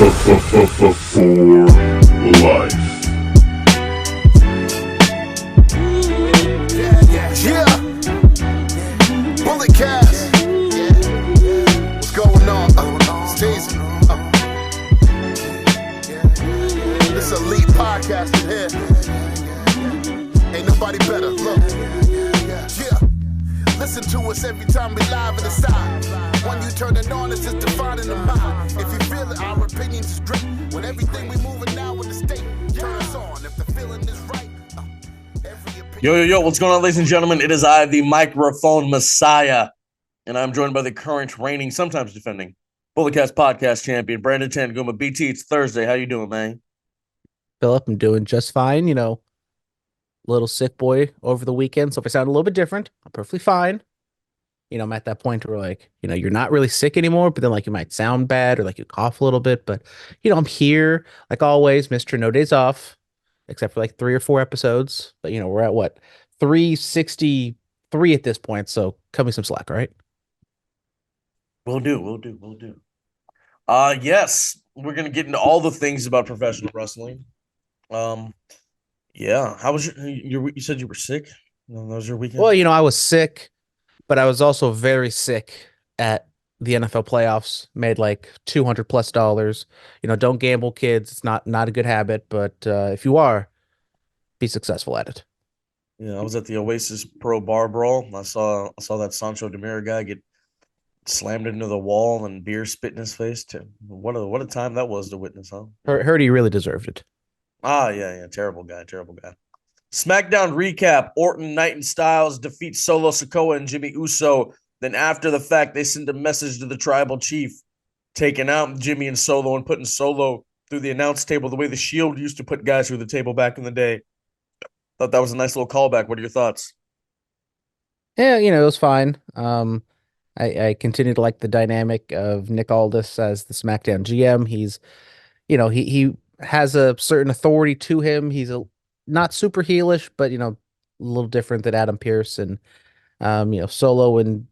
For life. Yeah. Bullet cast. What's going on? Stacy. This elite podcast in here. Ain't nobody better. Look. Yeah. Listen to us every time we live in the side. When you turn it on, it's just defining the mind. If you feel it, our opinions is great. When everything we moving now in the state, turn us on. If the feeling is right. Yo, what's going on, ladies and gentlemen? It is I, the microphone messiah, and I'm joined by the current reigning, sometimes defending, Bulletcast podcast champion, Brandon Tanguma. BT, it's Thursday. How you doing, man? Phillip, I'm doing just fine. Little sick boy over the weekend. So if I sound a little bit different, I'm perfectly fine. I'm at that point where you're not really sick anymore, but then you might sound bad or you cough a little bit. But, I'm here like always, Mr. No Days Off, except for 3 or 4 episodes. But, we're at what, 363 at this point. So cut me some slack, all right? We'll do. Yes, we're going to get into all the things about professional wrestling. Yeah. How was you said you were sick? That was your weekend? Well, I was sick, but I was also very sick at the NFL playoffs. Made $200+. Don't gamble, kids. It's not a good habit, but if you are, be successful at it. Yeah, I was at the Oasis Pro Bar Brawl. I saw that Sancho Demira guy get slammed into the wall and beer spit in his face. What a time that was to witness, huh? Heard he really deserved it. Yeah. Terrible guy. SmackDown recap: Orton, Knight, and Styles defeat Solo Sikoa and Jimmy Uso. Then after the fact, they send a message to the tribal chief, taking out Jimmy and Solo and putting Solo through the announce table the way the Shield used to put guys through the table back in the day. Thought that was a nice little callback. What are your thoughts? Yeah, it was fine. I continue to like the dynamic of Nick Aldis as the SmackDown GM. He's, he has a certain authority to him. He's not super heelish, but a little different than Adam Pearce and Solo and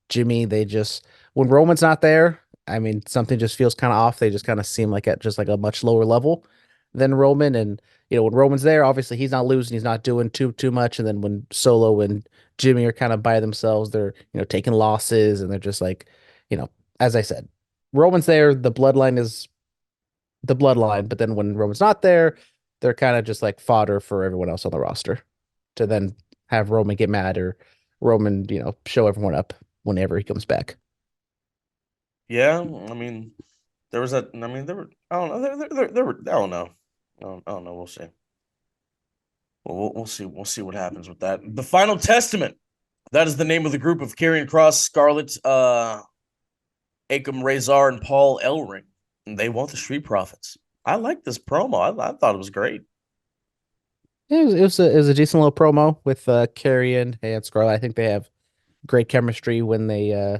Jimmy. They just, when Roman's not there, something just feels kind of off. They just kind of seem like at just a much lower level than Roman. And when Roman's there, obviously he's not losing, he's not doing too much. And then when Solo and Jimmy are kind of by themselves, they're taking losses, and they're just as I said, Roman's there, the bloodline is the bloodline, but then when Roman's not there, they're kind of just fodder for everyone else on the roster to then have Roman get mad or Roman, show everyone up whenever he comes back. Yeah, there was that. There were. I don't know. There were. I don't know. I don't know. We'll see. We'll see. We'll see what happens with that. The Final Testament. That is the name of the group of Karrion Kross, Scarlett, Akam Razor, and Paul Ellering. And they want the Street Profits. I like this promo. I thought it was great. It was a decent little promo with Karrion and Scarlett. I think they have great chemistry when they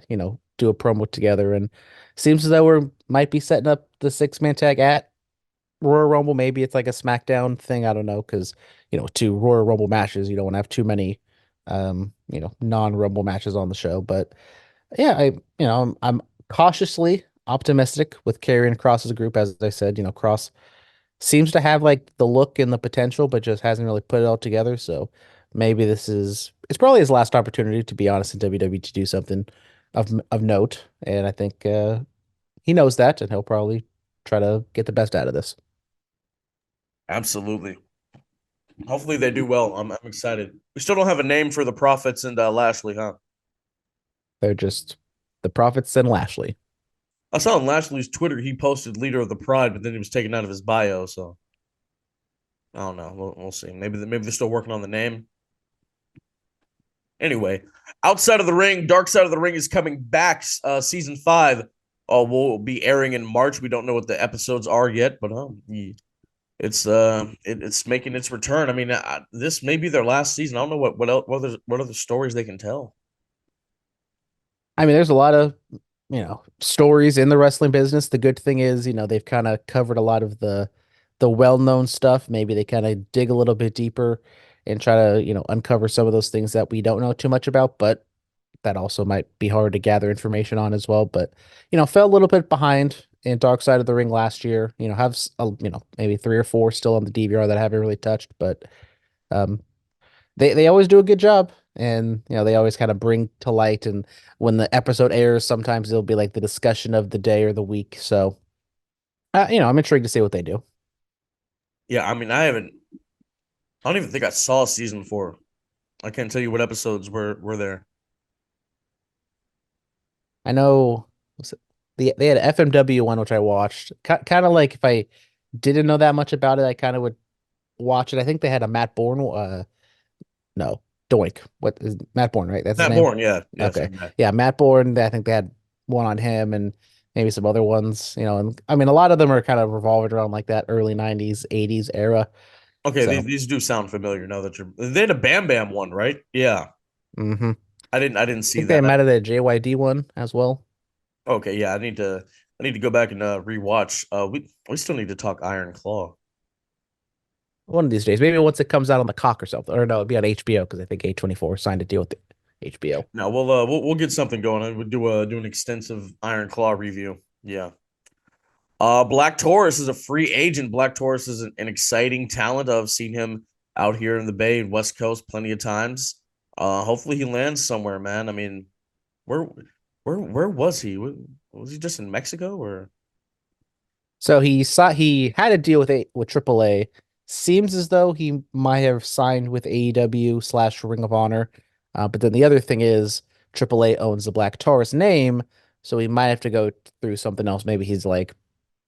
do a promo together, and seems as though we might be setting up the 6-man tag at Royal Rumble. Maybe it's a SmackDown thing. I don't know, because 2 Royal Rumble matches, you don't want to have too many non-Rumble matches on the show. But yeah, I'm cautiously optimistic with Karrion Kross's group. As I said, Kross seems to have the look and the potential, but just hasn't really put it all together. So maybe it's probably his last opportunity, to be honest, in WWE to do something of note. And I think he knows that, and he'll probably try to get the best out of this. Absolutely. Hopefully they do well. I'm excited. We still don't have a name for the Profits and Lashley, huh? They're just the Profits and Lashley. I saw on Lashley's Twitter he posted Leader of the Pride, but then he was taken out of his bio. So I don't know. We'll see. Maybe they're still working on the name. Anyway, Outside of the Ring, Dark Side of the Ring is coming back. Season 5 will be airing in March. We don't know what the episodes are yet, but it's making its return. This may be their last season. I don't know what other stories they can tell. There's a lot of stories in the wrestling business. The good thing is, they've kind of covered a lot of the well-known stuff. Maybe they kind of dig a little bit deeper and try to, uncover some of those things that we don't know too much about, but that also might be hard to gather information on as well. But, fell a little bit behind in Dark Side of the Ring last year. Have maybe 3 or 4 still on the DVR that I haven't really touched, but um, they always do a good job, and they always kind of bring to light. And when the episode airs, sometimes it'll be like the discussion of the day or the week. So, I'm intrigued to see what they do. Yeah, I mean, I don't even think I saw season 4. I can't tell you what episodes were there. I know was it, they had an FMW one which I watched. Kind of like if I didn't know that much about it, I kind of would watch it. I think they had a Matt Bourne. No, Doink. What is Matt Bourne? Right, that's his Matt name. Bourne, yeah, Okay, sorry, Matt. yeah, Matt Bourne. I think they had one on him and maybe some other ones. And I mean a lot of them are kind of revolving around like that early '90s, '80s era. Okay, So, these do sound familiar now that you're. They had a Bam Bam one, right? Yeah, I I didn't see think they that. might have a JYD one as well. Okay, yeah, I need to go back and rewatch. We still need to talk Iron Claw. One of these days, maybe once it comes out on the cock or something, or no, it'd be on HBO because I think A24 signed a deal with the HBO. Now we'll get something going. We'll do an extensive Iron Claw review. Yeah. Black Taurus is a free agent. Black Taurus is an exciting talent. I've seen him out here in the Bay and West Coast plenty of times. Hopefully he lands somewhere, man. I mean, where where was he? Was he just in Mexico or? So he had a deal with AAA. Seems as though he might have signed with AEW / Ring of Honor. But then the other thing is AAA owns the Black Taurus name, so he might have to go through something else. Maybe he's like,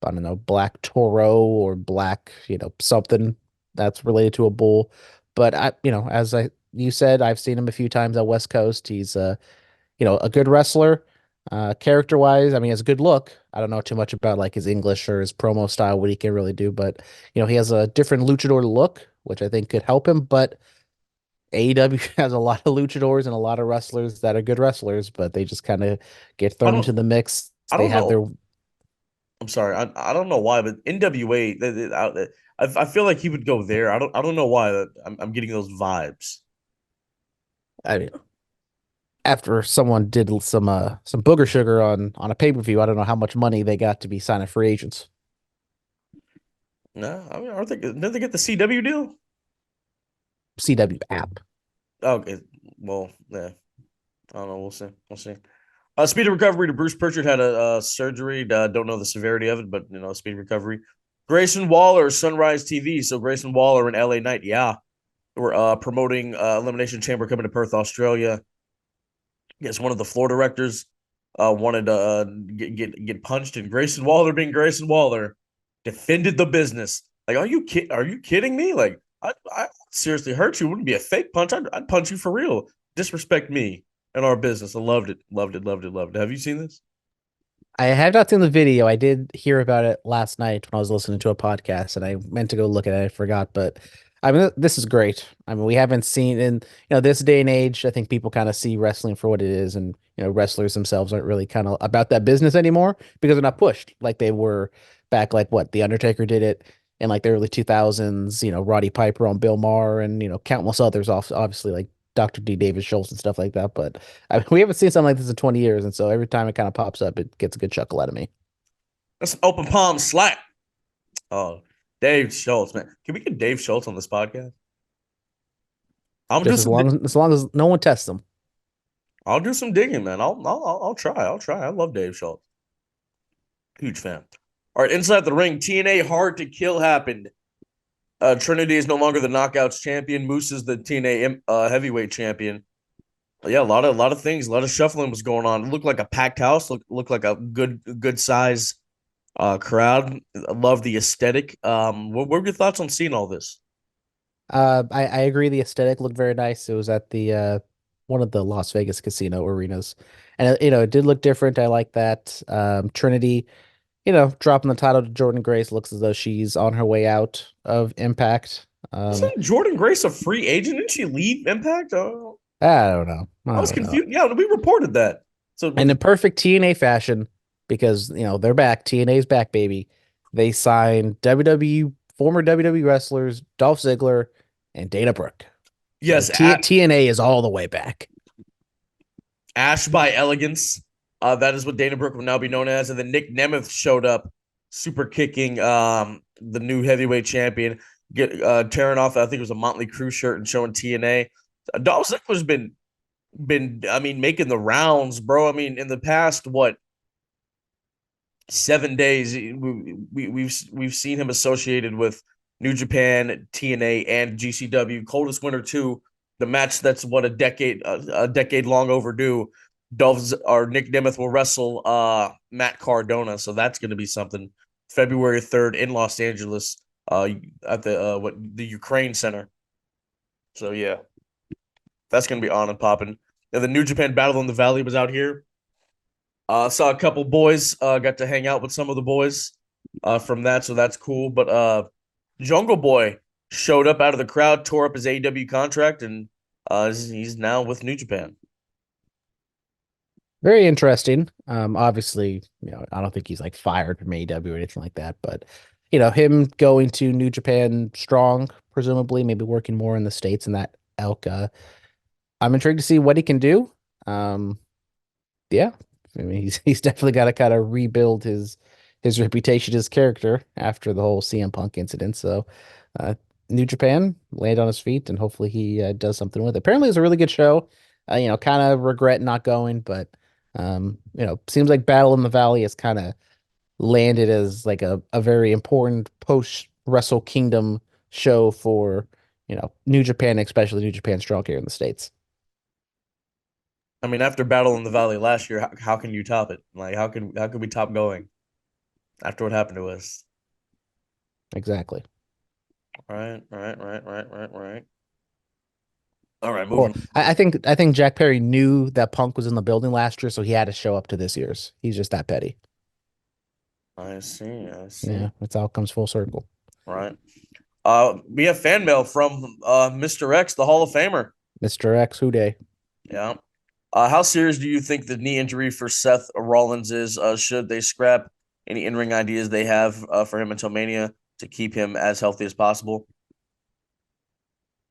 I don't know, Black Toro or Black, something that's related to a bull. But as you said, I've seen him a few times at West Coast. He's a good wrestler. Character wise, I mean, he has a good look. I don't know too much about like his English or his promo style, what he can really do, but he has a different luchador look, which I think could help him. But AEW has a lot of luchadors and a lot of wrestlers that are good wrestlers, but they just kind of get I thrown into don't the mix. I They don't have their know. I'm sorry. I don't know why, but NWA. I feel like he would go there. I don't know why. I'm getting those vibes. I mean, after someone did some booger sugar on a pay-per-view, I don't know how much money they got to be signing free agents. No, I mean, did they get the CW deal? CW app. Okay, well, yeah. I don't know. We'll see. We'll see. Speed of recovery to Bruce Pritchard had a surgery. Don't know the severity of it, but speed recovery. Grayson Waller, Sunrise TV. So Grayson Waller and LA Knight, yeah, we're promoting Elimination Chamber coming to Perth, Australia. I guess one of the floor directors wanted to get punched, and Grayson Waller, being Grayson Waller, defended the business. Like, are you kidding me? Like, I seriously hurt you. It wouldn't be a fake punch. I'd punch you for real. Disrespect me and our business. I loved it. Loved it. Loved it. Loved it. Have you seen this? I have not seen the video. I did hear about it last night when I was listening to a podcast, and I meant to go look at it. I forgot, but I mean, this is great. I mean, we haven't seen in this day and age. I think people kind of see wrestling for what it is, and wrestlers themselves aren't really kind of about that business anymore because they're not pushed like they were back. Like what The Undertaker did it in like the early 2000s. Roddy Piper on Bill Maher, and countless others. Obviously, like Dr. D. David Schultz and stuff like that. But I mean, we haven't seen something like this in 20 years. And so every time it kind of pops up, it gets a good chuckle out of me. That's an open palm slap. Oh, Dave Schultz, man. Can we get Dave Schultz on this podcast? I'm Just do some. as long as no one tests them. I'll do some digging, man. I'll try. I'll try. I love Dave Schultz. Huge fan. All right, inside the ring, TNA Hard to Kill happened. Trinity is no longer the Knockouts champion. Moose is the TNA heavyweight champion. Yeah, a lot of things, a lot of shuffling was going on. It looked like a packed house. Looked like a good size crowd. I love the aesthetic. What were your thoughts on seeing all this? I agree. The aesthetic looked very nice. It was at the one of the Las Vegas casino arenas, and it did look different. I like that. Trinity, dropping the title to Jordan Grace looks as though she's on her way out of Impact. Wasn't Jordan Grace a free agent? Didn't she leave Impact? I don't know. I was confused. Yeah, we reported that. So And in perfect TNA fashion, because they're back. TNA's back, baby. They signed former WWE wrestlers Dolph Ziggler and Dana Brooke. So yes, TNA is all the way back. Ash by Elegance. That is what Dana Brooke will now be known as. And then Nic Nemeth showed up, super kicking the new heavyweight champion, tearing off, I think it was a Motley Crue shirt and showing TNA. Dolph Ziggler's been I mean, making the rounds, bro. I mean, in the past, what, 7 days, we've seen him associated with New Japan, TNA, and GCW. Coldest Winter 2, the match that's what, a decade long overdue. Nic Nemeth will wrestle Matt Cardona, so that's going to be something. February 3rd in Los Angeles, at the Ukraine Center. So yeah, that's going to be on and popping. And the New Japan Battle in the Valley was out here. Saw a couple boys. Got to hang out with some of the boys from that, so that's cool. But Jungle Boy showed up out of the crowd, tore up his AEW contract, and he's now with New Japan. Very interesting. Obviously, I don't think he's like fired from AEW or anything like that, but him going to New Japan strong, presumably, maybe working more in the States in that elk. I'm intrigued to see what he can do. Yeah, I mean, he's definitely got to kind of rebuild his reputation, his character after the whole CM Punk incident. So, uh, New Japan land on his feet, and hopefully he does something with it. Apparently, it's a really good show. Kind of regret not going, but seems like Battle in the Valley has kind of landed as like a very important post Wrestle Kingdom show for New Japan, especially New Japan Strong here in the States. I mean, after Battle in the Valley last year, how can you top it? Like, how can we top going after what happened to us? Exactly. Right. All right, Well, moving. I think Jack Perry knew that Punk was in the building last year, so he had to show up to this year's. He's just that petty. I see. Yeah, it's all comes full circle. Right. We have fan mail from Mr. X, the Hall of Famer. Mr. X, who day? Yeah. How serious do you think the knee injury for Seth Rollins is? Should they scrap any in-ring ideas they have for him until Mania to keep him as healthy as possible?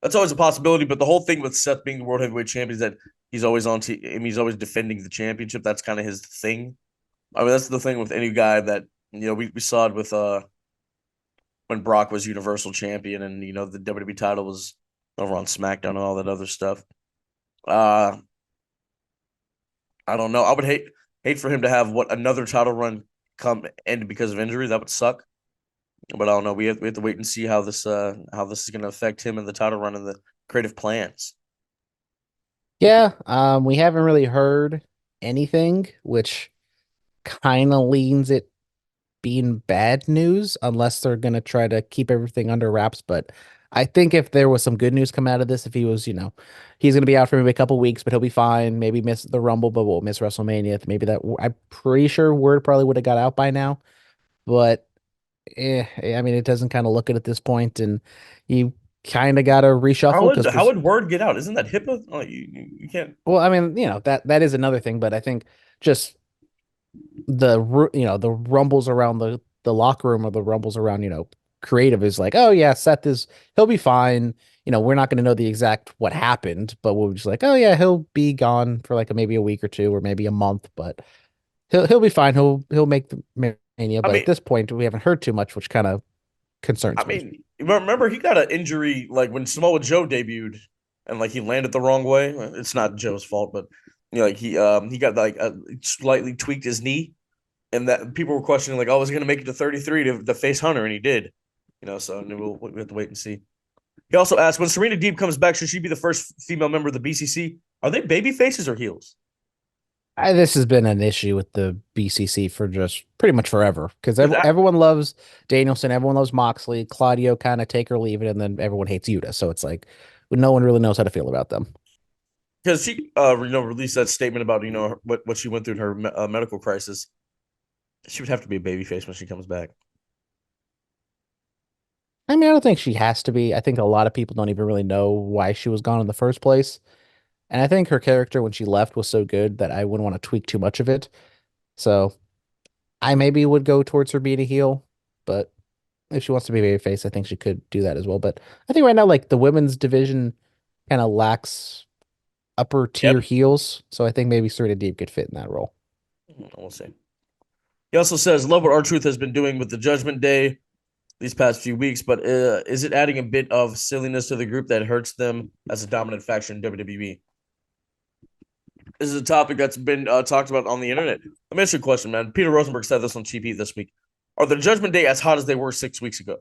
That's always a possibility, but the whole thing with Seth being the world heavyweight champion is that he's always he's always defending the championship. That's kind of his thing. I mean, that's the thing with any guy that we saw it with when Brock was Universal Champion, and the WWE title was over on SmackDown and all that other stuff. I don't know. I would hate for him to have another title run come end because of injury. That would suck. But I don't know. We have to wait and see how this is going to affect him in the title run and the creative plans. Yeah, we haven't really heard anything, which kind of leans it being bad news, unless they're gonna try to keep everything under wraps. But I think if there was some good news come out of this, if he was, he's gonna be out for maybe a couple weeks, but he'll be fine. Maybe miss the Rumble, but won't miss WrestleMania. Maybe that I'm pretty sure word probably would have got out by now. But I mean, it doesn't kind of look it at this point, and you kind of got to reshuffle because how would word get out? Isn't that HIPAA? Oh, you can't. well, I mean, that is another thing, but I think just the rumbles around the locker room or the rumbles around creative is like, oh yeah, he'll be fine. We're not going to know the exact what happened, but we'll just like, oh yeah, he'll be gone for like maybe a week or two or maybe a month, but he'll be fine. He'll make the Mania. But at this point, we haven't heard too much, which kind of concerns me. I mean, remember he got an injury like when Samoa Joe debuted, and like he landed the wrong way. It's not Joe's fault, but like he got like slightly tweaked his knee, and that people were questioning like, oh, is he going to make it to 33 to face Hunter, and he did. So we'll have to wait and see. He also asked, when Serena Deeb comes back, should she be the first female member of the BCC? Are they baby faces or heels? This has been an issue with the BCC for just pretty much forever because everyone loves Danielson, everyone loves Moxley, Claudio kind of take or leave it, and then everyone hates Yuta. So it's like no one really knows how to feel about them. Because she released that statement about what she went through in her medical crisis. She would have to be a babyface when she comes back. I mean, I don't think she has to be. I think a lot of people don't even really know why she was gone in the first place. And I think her character when she left was so good that I wouldn't want to tweak too much of it. So I maybe would go towards her being a heel, but if she wants to be a babyface, I think she could do that as well. But I think right now, like the women's division kind of lacks upper tier heels. So I think maybe Serena Deeb could fit in that role. We'll see. He also says, "Love what R-Truth has been doing with the Judgment Day these past few weeks, but is it adding a bit of silliness to the group that hurts them as a dominant faction in WWE?" This is a topic that's been talked about on the internet. Let me ask you a question, man. Peter Rosenberg said this on Cheap Heat this week. Are the Judgment Day as hot as they were 6 weeks ago?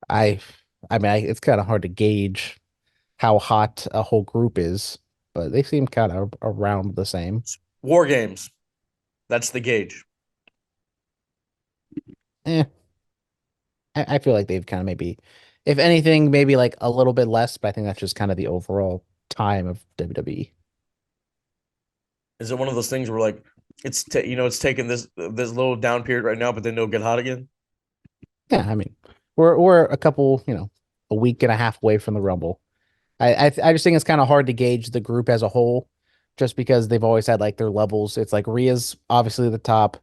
I it's kind of hard to gauge how hot a whole group is, but they seem kind of around the same. War Games. That's the gauge. Eh, I feel like they've kind of maybe, if anything, maybe like a little bit less, but I think that's just kind of the overall time of WWE. Is it one of those things where like it's taking this little down period right now, but then it'll get hot again? Yeah, I mean, we're a couple, a week and a half away from the Rumble. I just think it's kind of hard to gauge the group as a whole, just because they've always had like their levels. It's like Rhea's obviously the top,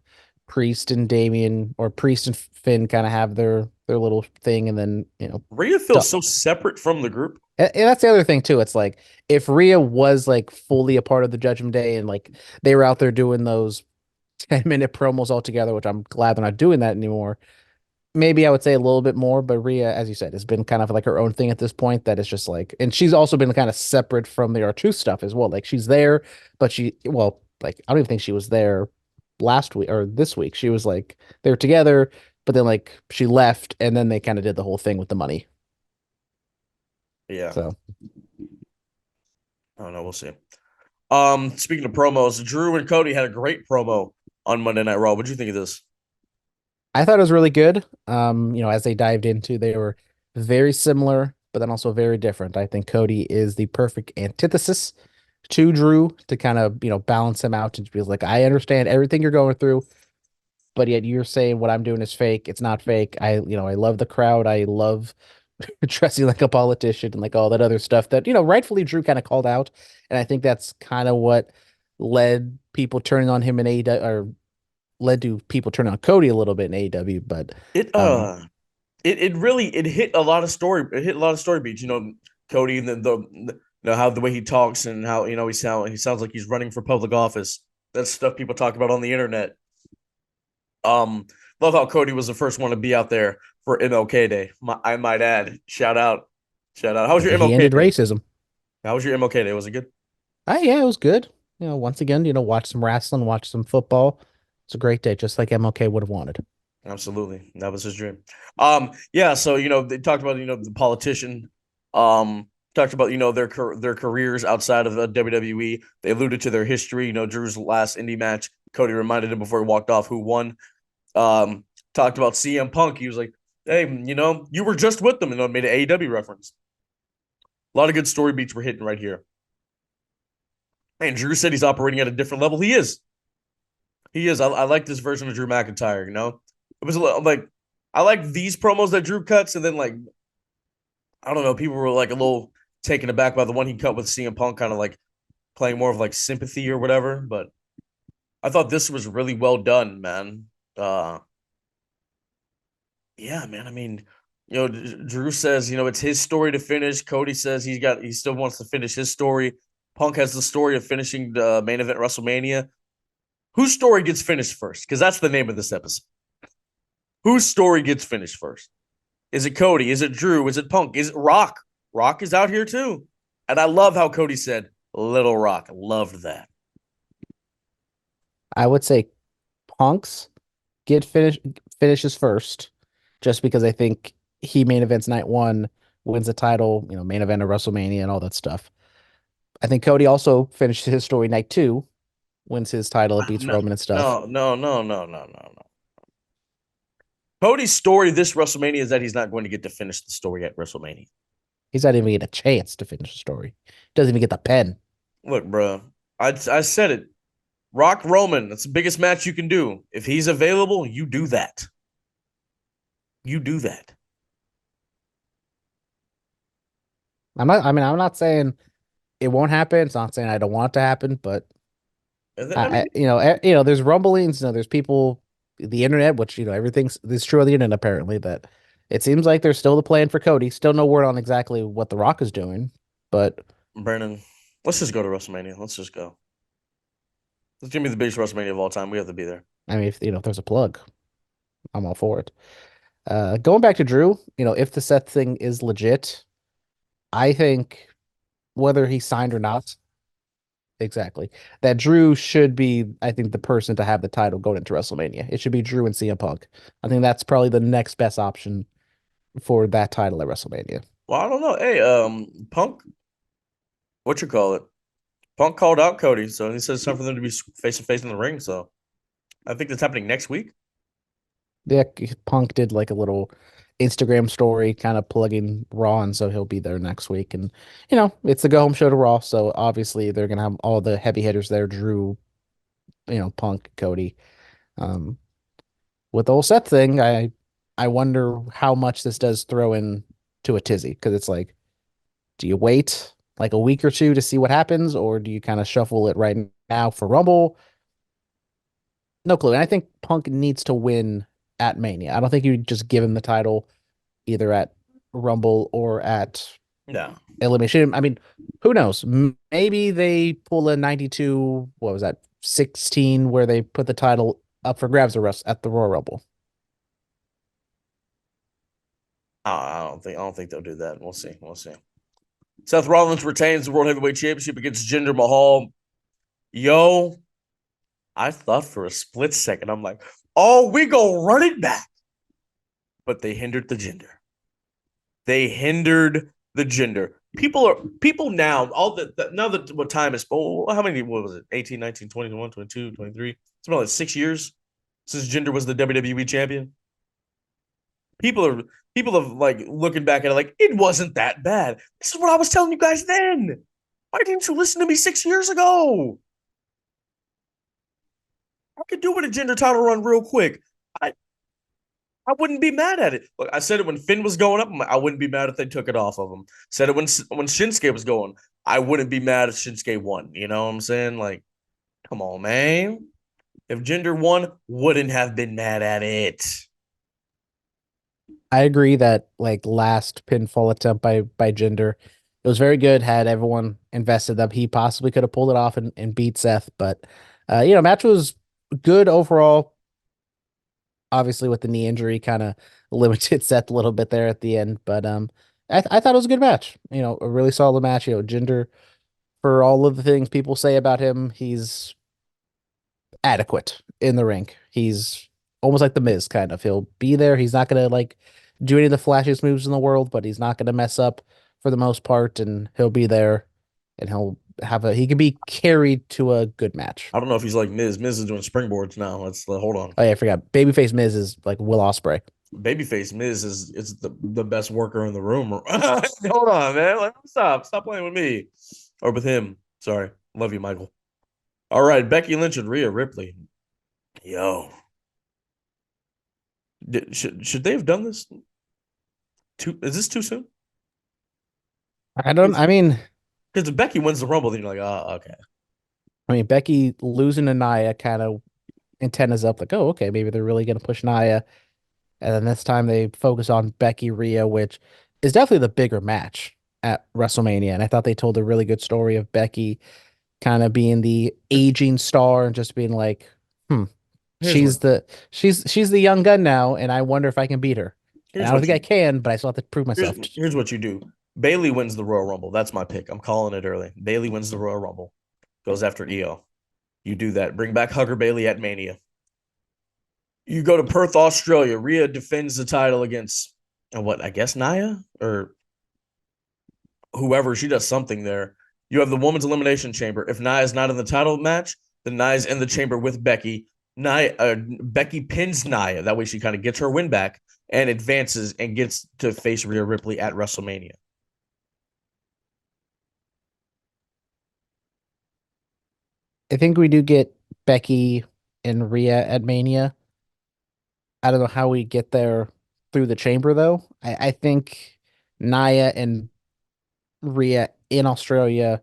Priest and Damien, or Priest and Finn kind of have their little thing, and then Rhea feels so separate from the group. and that's the other thing too. It's like if Rhea was like fully a part of the Judgment Day and like they were out there doing those 10-minute promos all together, which I'm glad they're not doing that anymore. Maybe I would say a little bit more, but Rhea, as you said, has been kind of like her own thing at this point. That is just like, and she's also been kind of separate from the R-Truth stuff as well. Like she's there, but like I don't even think she was there last week or this week. She was like they were together, but then like she left, and then they kind of did the whole thing with the money. Yeah. So I don't know. We'll see. Speaking of promos, Drew and Cody had a great promo on Monday Night Raw. What do you think of this? I thought it was really good. As they dived into, they were very similar, but then also very different. I think Cody is the perfect antithesis to Drew to kind of, balance him out and be like, I understand everything you're going through, but yet you're saying what I'm doing is fake. It's not fake. I love the crowd. I love dressing like a politician and like all that other stuff that, rightfully Drew kind of called out. And I think that's kind of what led people turning on him in AEW, or led to people turning on Cody a little bit in AEW. But It um, it really it hit a lot of story. It hit a lot of story beats. Cody and how the way he talks and how he sounds like he's running for public office. That's stuff people talk about on the internet. Um, love how Cody was the first one to be out there for MLK Day. I might add, shout out, shout out. How was your he MLK ended Day? racism. How was your MLK Day? Was it good? Yeah, it was good. Once again, watch some wrestling, watch some football. It's a great day, just like MLK would have wanted. Absolutely. That was his dream. Yeah, so they talked about the politician, talked about their careers outside of the WWE. They alluded to their history, Drew's last indie match. Cody reminded him before he walked off who won. Talked about CM Punk. He was like, "Hey, you were just with them," and made an AEW reference. A lot of good story beats were hitting right here. And Drew said he's operating at a different level. He is. He is. I like this version of Drew McIntyre, It was like I like these promos that Drew cuts, and then like I don't know, people were like a little taken aback by the one he cut with CM Punk, kind of like playing more of like sympathy or whatever. But I thought this was really well done, man. Yeah, man. I mean, Drew says, it's his story to finish. Cody says he still wants to finish his story. Punk has the story of finishing the main event WrestleMania. Whose story gets finished first? Because that's the name of this episode. Whose story gets finished first? Is it Cody? Is it Drew? Is it Punk? Is it Rock? Rock is out here too. And I love how Cody said, Little Rock. Loved that. I would say Punk's finishes first, just because I think he main events night one, wins the title, main event of WrestleMania and all that stuff. I think Cody also finishes his story night two, wins his title, beats No, Roman and stuff. no, no, no, no, no, no, no. Cody's story this WrestleMania is that he's not going to get to finish the story at WrestleMania. He's not even get a chance to finish the story. Doesn't even get the pen. Look, bro, I said it. Rock Roman, that's the biggest match you can do. If he's available, you do that. You do that. I'm not saying it won't happen. It's not saying I don't want it to happen, but And then, I mean, there's rumblings, there's people, the internet, which, everything's this true on the internet apparently, that it seems like there's still the plan for Cody. Still no word on exactly what The Rock is doing, but Brandon, let's just go to WrestleMania. Let's just go. It's gonna be the biggest WrestleMania of all time. We have to be there. I mean, if there's a plug, I'm all for it. Going back to Drew, if the Seth thing is legit, I think whether he signed or not, exactly, that Drew should be, I think, the person to have the title going into WrestleMania. It should be Drew and CM Punk. I think that's probably the next best option for that title at WrestleMania. Well, I don't know. Hey, Punk, what you call it? Punk called out Cody, so he says it's time for them to be face to face in the ring. So I think that's happening next week. Yeah, Punk did like a little Instagram story kind of plugging Raw, and so he'll be there next week. And it's the go home show to Raw, so obviously they're gonna have all the heavy hitters there, Drew, Punk, Cody. Um, with the whole set thing, I wonder how much this does throw in to a tizzy, because it's like, do you wait like a week or two to see what happens, or do you kind of shuffle it right now for Rumble? No clue. And I think Punk needs to win at Mania. I don't think you just give him the title either at Rumble or at No. Elimination. I mean, who knows? Maybe they pull a 92, what was that, 16, where they put the title up for grabs at the Royal Rumble. I don't think they'll do that. We'll see. We'll see. Seth Rollins retains the World Heavyweight Championship against Jinder Mahal. Yo, I thought for a split second, I'm like, oh, we go running back. But they hindered the Jinder. They hindered the Jinder. People now, now that what time is, how many, what was it? 18, 19, 21, 22, 23. It's about like 6 years since Jinder was the WWE champion. People are like looking back at it like it wasn't that bad. This is what I was telling you guys then. Why didn't you listen to me 6 years ago? I could do with a Jinder title run real quick. I wouldn't be mad at it. Look, I said it when Finn was going up. I wouldn't be mad if they took it off of him. Said it when Shinsuke was going. I wouldn't be mad if Shinsuke won. You know what I'm saying? Like, come on, man. If Jinder won, wouldn't have been mad at it. I agree that like last pinfall attempt by Jinder, it was very good. Had everyone invested that he possibly could have pulled it off and beat Seth, but match was good overall. Obviously, with the knee injury, kind of limited Seth a little bit there at the end, but I thought it was a good match. A really solid match. Jinder, for all of the things people say about him, he's adequate in the ring. He's almost like the Miz kind of. He'll be there. He's not gonna like do any of the flashiest moves in the world, but he's not gonna mess up for the most part, and he'll be there, and he can be carried to a good match. I don't know if he's like Miz. Miz is doing springboards now. Let's hold on. Oh yeah, I forgot. Babyface Miz is like Will Ospreay. Babyface Miz is the best worker in the room. Hold on, man. Like, stop playing with me or with him. Sorry, love you, Michael. All right, Becky Lynch and Rhea Ripley. Yo, should they have done this? Is this too soon? I mean, because if Becky wins the Rumble, then you're like, oh, okay. I mean, Becky losing to Nia kind of antennas up, like, oh, okay, maybe they're really gonna push Nia. And then this time they focus on Becky Rhea, which is definitely the bigger match at WrestleMania. And I thought they told a really good story of Becky kind of being the aging star and just being like, she's the young gun now, and I wonder if I can beat her. And I don't think I can, but I still have to prove myself. Here's what you do. Bayley wins the Royal Rumble. That's my pick. I'm calling it early. Bayley wins the Royal Rumble. Goes after Io. You do that. Bring back Hugger Bayley at Mania. You go to Perth, Australia. Rhea defends the title against I guess Nia or whoever. She does something there. You have the Women's Elimination Chamber. If Nia's not in the title match, then Nia's in the chamber with Becky. Becky pins Nia. That way she kind of gets her win back and advances and gets to face Rhea Ripley at WrestleMania. I think we do get Becky and Rhea at Mania. I don't know how we get there through the chamber, though. I think Nia and Rhea in Australia,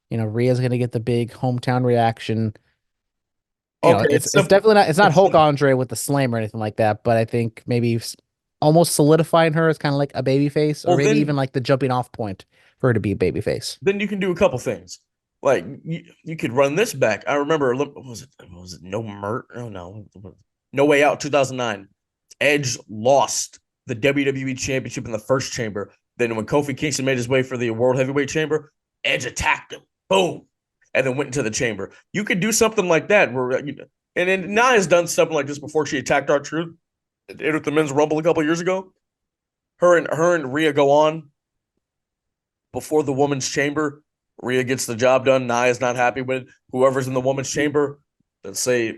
Rhea's going to get the big hometown reaction. It's definitely not, it's not Hulk Andre with the slam or anything like that, but I think maybe almost solidifying her as kind of like a baby face, or maybe even like the jumping off point for her to be a baby face. Then you can do a couple things. Like you could run this back. I remember was it no Mert? Oh no, No Way Out 2009. Edge lost the WWE Championship in the first chamber. Then when Kofi Kingston made his way for the World Heavyweight Chamber, Edge attacked him. Boom, and then went into the chamber. You could do something like that where and then Nia's done something like this before. She attacked R-Truth at the men's Rumble a couple years ago. Her and Rhea go on before the women's chamber. Rhea gets the job done. Nia's not happy with it. Whoever's in the women's chamber, let's say,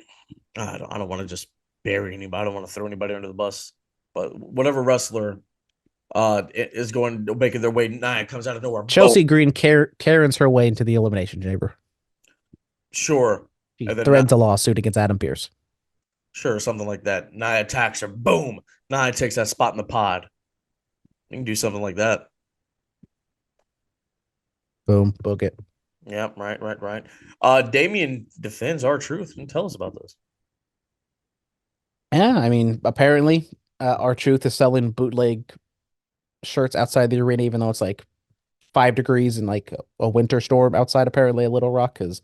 I don't want to just bury anybody. I don't want to throw anybody under the bus. But whatever wrestler is going to make their way, Nia comes out of nowhere. Chelsea Boom. Green Karen's her way into the Elimination Chamber. Sure. She And then threads a lawsuit against Adam Pearce. Sure, something like that. Nia attacks her. Boom. Nia takes that spot in the pod. You can do something like that. Boom, book it. Yep, right. Damien defends R-Truth. And tell us about this. Yeah, I mean, apparently, R-Truth is selling bootleg shirts outside the arena, even though it's like 5 degrees and like a winter storm outside, apparently, at Little Rock, because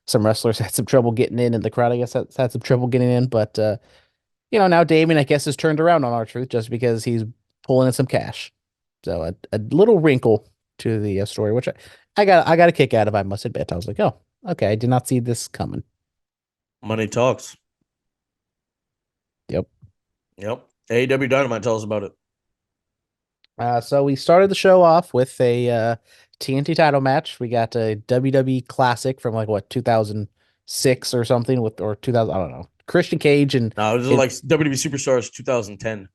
some wrestlers had some trouble getting in, and the crowd, I guess, had some trouble getting in. But, now Damien, I guess, has turned around on R-Truth just because he's pulling in some cash. So a little wrinkle to the story, which I got a kick out of, I must admit. I was like, oh, okay, I did not see this coming. Money talks. Yep. AEW Dynamite, tell us about it. So we started the show off with a TNT title match. We got a WWE Classic from like what 2006 or something or 2000, I don't know. Christian Cage and No, this is like WWE Superstars 2010.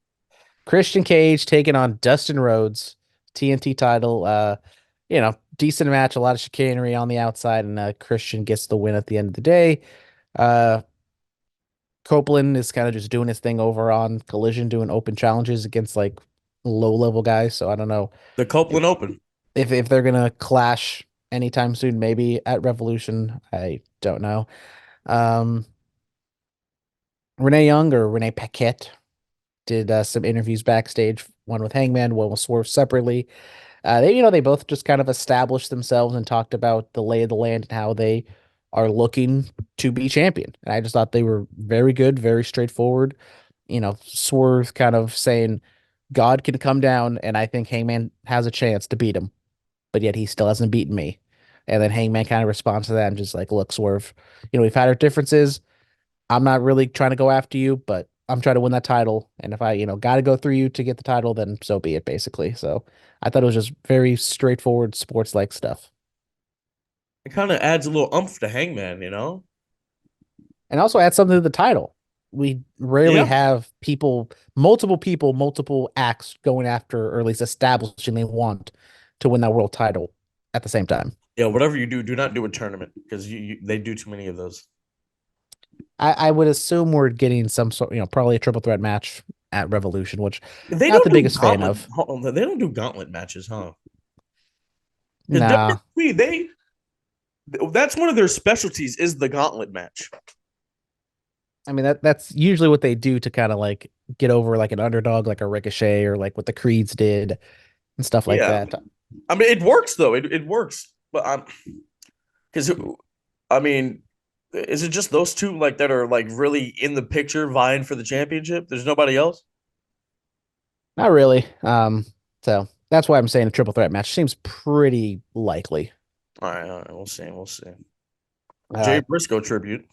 Christian Cage taking on Dustin Rhodes, TNT title. Decent match, a lot of chicanery on the outside, and Christian gets the win at the end of the day. Copeland is kind of just doing his thing over on Collision, doing open challenges against like low level guys. So I don't know The Copeland Open. if they're gonna clash anytime soon. Maybe at Revolution, I don't know. Um, Renee Young or Renee Paquette did some interviews backstage, one with Hangman, one with Swerve separately. They both just kind of established themselves and talked about the lay of the land and how they are looking to be champion. And I just thought they were very good, very straightforward. Swerve kind of saying God can come down, and I think Hangman has a chance to beat him, but yet he still hasn't beaten me. And then Hangman kind of responds to that and just like, look, Swerve, we've had our differences. I'm not really trying to go after you, but I'm trying to win that title. And if I, got to go through you to get the title, then so be it, basically. So I thought it was just very straightforward sports like stuff. It kind of adds a little umph to Hangman, And also add something to the title. We rarely Yeah. have multiple acts going after, or at least establishing they want to win that world title at the same time. Yeah, whatever you do not do a tournament because they do too many of those. I would assume we're getting some sort, probably a triple threat match at Revolution, which They not don't the do biggest fan gauntlet- of. They don't do gauntlet matches, huh? Because Nah, WWE, that's one of their specialties is the gauntlet match. I mean that's usually what they do to kind of like get over like an underdog, like a Ricochet or like what the Creeds did and stuff like Yeah. that. I mean, it works though. It works, but because I mean, is it just those two like that are like really in the picture vying for the championship? There's nobody else. Not really. So that's why I'm saying a triple threat match seems pretty likely. All right, we'll see. Uh, Jay Briscoe tribute.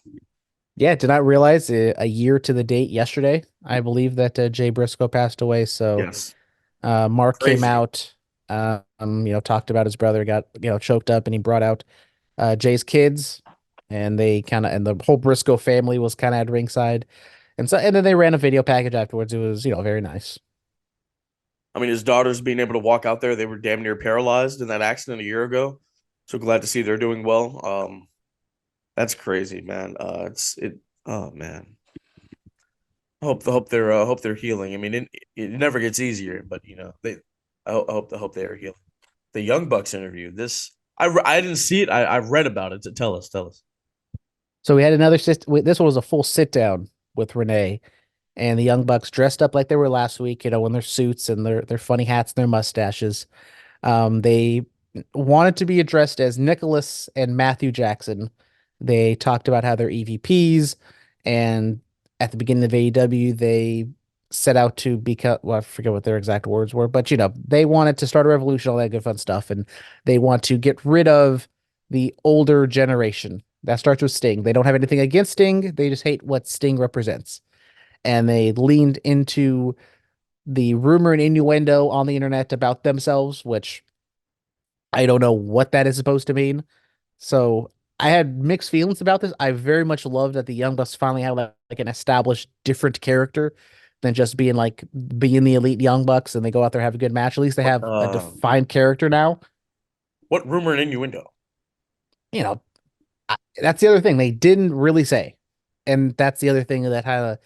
Yeah, did not realize a year to the date yesterday. I believe that Jay Briscoe passed away. So Yes, Mark came Crazy. out, talked about his brother got choked up, and he brought out Jay's kids, and the whole Briscoe family was kind of at ringside, and then they ran a video package afterwards. It was very nice. I mean, his daughters being able to walk out there, they were damn near paralyzed in that accident a year ago. So glad to see they're doing well. That's crazy, man. Oh man. Hope they're healing. I mean, it never gets easier, but I hope they are healing. The Young Bucks interview. I didn't see it. I read about it. Tell us. So we had another this one was a full sit down with Renee and the Young Bucks dressed up like they were last week, in their suits and their funny hats and their mustaches. They wanted to be addressed as Nicholas and Matthew Jackson. They talked about how they're EVPs, and at the beginning of AEW, they set out to become, well, I forget what their exact words were, but they wanted to start a revolution, all that good fun stuff, and they want to get rid of the older generation. That starts with Sting. They don't have anything against Sting, they just hate what Sting represents. And they leaned into the rumor and innuendo on the internet about themselves, which I don't know what that is supposed to mean. So I had mixed feelings about this. I very much love that the Young Bucks finally have like an established different character than just being the elite Young Bucks and they go out there have a good match. At least they have a defined character now. What rumor and innuendo? You know, that's the other thing they didn't really say, and that's the other thing that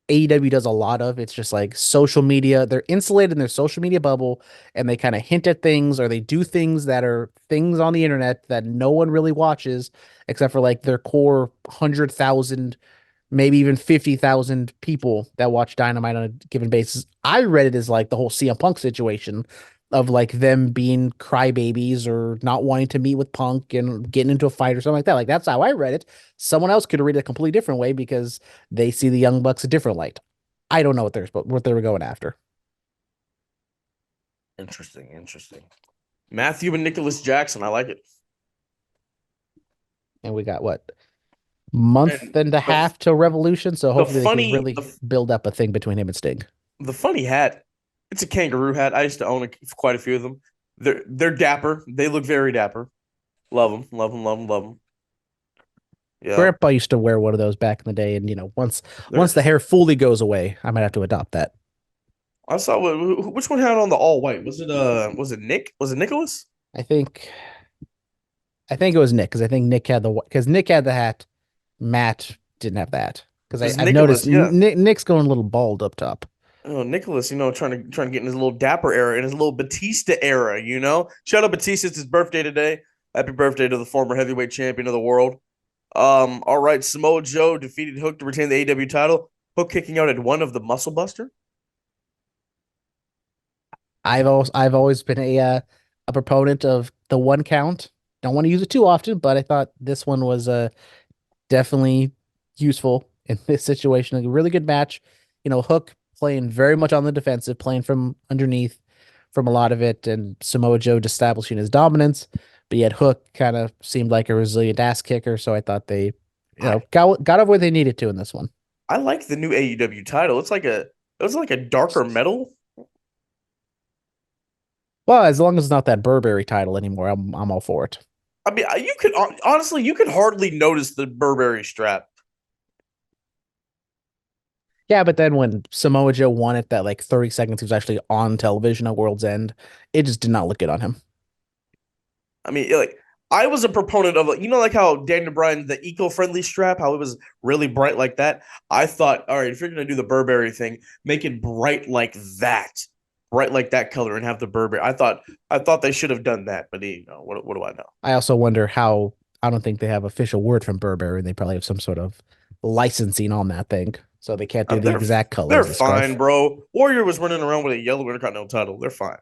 AEW does a lot of. It's just like social media. They're insulated in their social media bubble and they kind of hint at things or they do things that are things on the internet that no one really watches except for like their core 100,000, maybe even 50,000 people that watch Dynamite on a given basis. I read it as like the whole CM Punk situation of like them being crybabies or not wanting to meet with Punk and getting into a fight or something like that. Like that's how I read it. Someone else could read it a completely different way because they see the Young Bucks a different light. I don't know what they were going after. Interesting. Matthew and Nicholas Jackson, I like it. And we got what? Month and a half till Revolution, so hopefully they can really build up a thing between him and Sting. The funny hat, it's a kangaroo hat. I used to own quite a few of them. They're dapper. They look very dapper. Love them. Yeah. Grandpa used to wear one of those back in the day, and once the hair fully goes away, I might have to adopt that. I saw which one had on the all white. Was it Nick? Was it Nicholas? I think it was Nick because I think Nick had the hat. Matt didn't have that because I've noticed Nick's going a little bald up top. Oh, Nicholas, trying to get in his little dapper era, in his little Batista era, Shout out Batista, it's his birthday today. Happy birthday to the former heavyweight champion of the world. All right, Samoa Joe defeated Hook to retain the AEW title. Hook kicking out at one of the Muscle Buster. I've always been a proponent of the one count. Don't want to use it too often, but I thought this one was definitely useful in this situation. A really good match. Hook playing very much on the defensive, playing from underneath from a lot of it, and Samoa Joe establishing his dominance. But yet Hook kind of seemed like a resilient ass kicker, so I thought they got over where they needed to in this one. I like the new AEW title. It was like a darker metal. Well, as long as it's not that Burberry title anymore, I'm all for it. I mean, you could hardly notice the Burberry strap. Yeah, but then when Samoa Joe won it, that like 30 seconds he was actually on television at World's End, it just did not look good on him. I mean, like I was a proponent of like how Daniel Bryan, the eco-friendly strap, how it was really bright like that. I thought, all right, if you're gonna do the Burberry thing, make it bright like that color, and have the Burberry. I thought they should have done that, but what do I know? I also wonder how. I don't think they have official word from Burberry. They probably have some sort of licensing on that thing, so they can't do the exact colors. They're fine, bro. Warrior was running around with a yellow Intercontinental title. They're fine.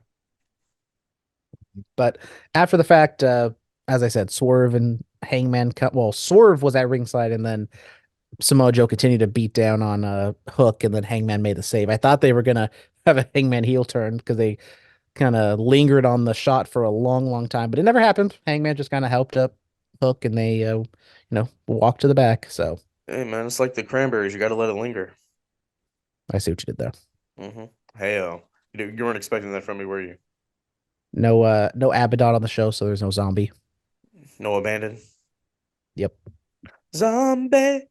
But after the fact, as I said, Swerve and Hangman cut. Well, Swerve was at ringside, and then Samoa Joe continued to beat down on Hook, and then Hangman made the save. I thought they were gonna have a Hangman heel turn because they kind of lingered on the shot for a long, long time, but it never happened. Hangman just kind of helped up Hook, and they, walked to the back. So, hey man, it's like the cranberries. You got to let it linger. I see what you did there. Mm-hmm. Hey, you weren't expecting that from me, were you? No Abaddon on the show, so there's no zombie. No abandon. Yep. Zombie.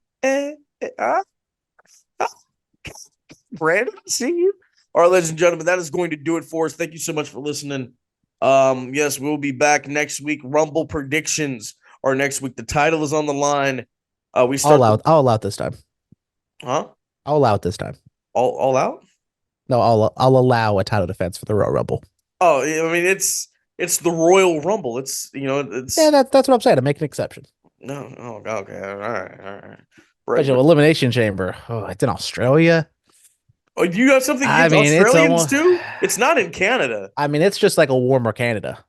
Brandon, see you. All right, ladies and gentlemen, that is going to do it for us. Thank you so much for listening. Yes, we'll be back next week. Rumble predictions are next week. The title is on the line. I'll allow it this time. Huh? I'll allow it this time. All out? No, I'll allow a title defense for the Royal Rumble. Oh, I mean it's the Royal Rumble. It's that's what I'm saying. I make an exception. No, okay, all right. Special Elimination Chamber. Oh, it's in Australia. Oh, you got something against Australians too? It's not in Canada. I mean, it's just like a warmer Canada.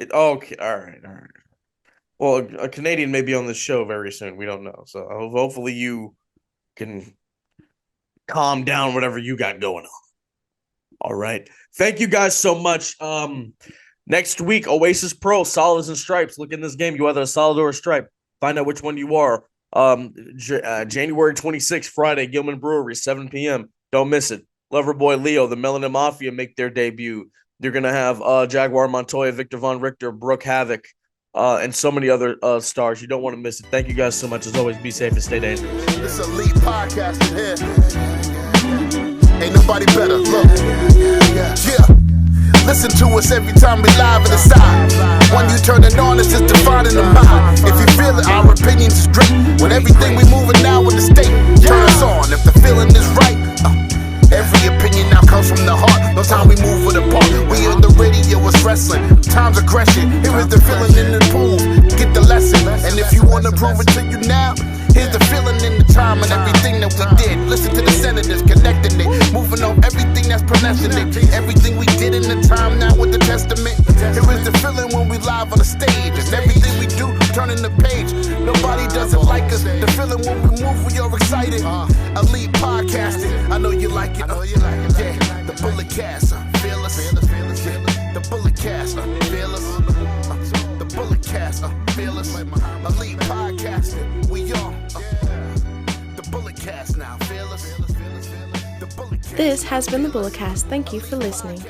Okay, all right. Well, a Canadian may be on the show very soon. We don't know. So hopefully you can calm down whatever you got going on. All right. Thank you guys so much. Next week, Oasis Pro, Solids and Stripes. Look in this game. You either a solid or a stripe. Find out which one you are. January 26th, Friday, Gilman Brewery, 7 p.m. Don't miss it. Loverboy Leo, the Melanin Mafia make their debut. They're going to have Jaguar Montoya, Victor Von Richter, Brooke Havoc, and so many other stars. You don't want to miss it. Thank you guys so much. As always, be safe and stay dangerous. This elite podcast in here. Ain't nobody better. Look. Yeah. Listen to us every time we live in the side. When you turn it on, it's just defining the mind. If you feel it, our opinions is great. When everything we moving now in the state, turn us on. If the feeling is right, every opinion now comes from the heart. No time we move with a part. We on the radio, it's wrestling. Time's aggression. Here is the feeling in the pool. Get the lesson. And if you want to prove it to you now, here's the feeling in the time and everything that we did. Listen to the senators connecting it. Moving on everything that's pronouncing it. Everything we did in the time now with the testament. Here is the feeling when we live on the stage. And everything we do, turning the page. Nobody doesn't like us. The feeling when we move, we are excited. Elite podcasting. I know you like it. Yeah, the bullet cast. Fearless. The bullet cast. Fearless. The bullet cast. Fearless. Elite podcasting. We are the bullet cast now. Fearless. The bullet cast. This has been the Bulletcast. Thank you for listening.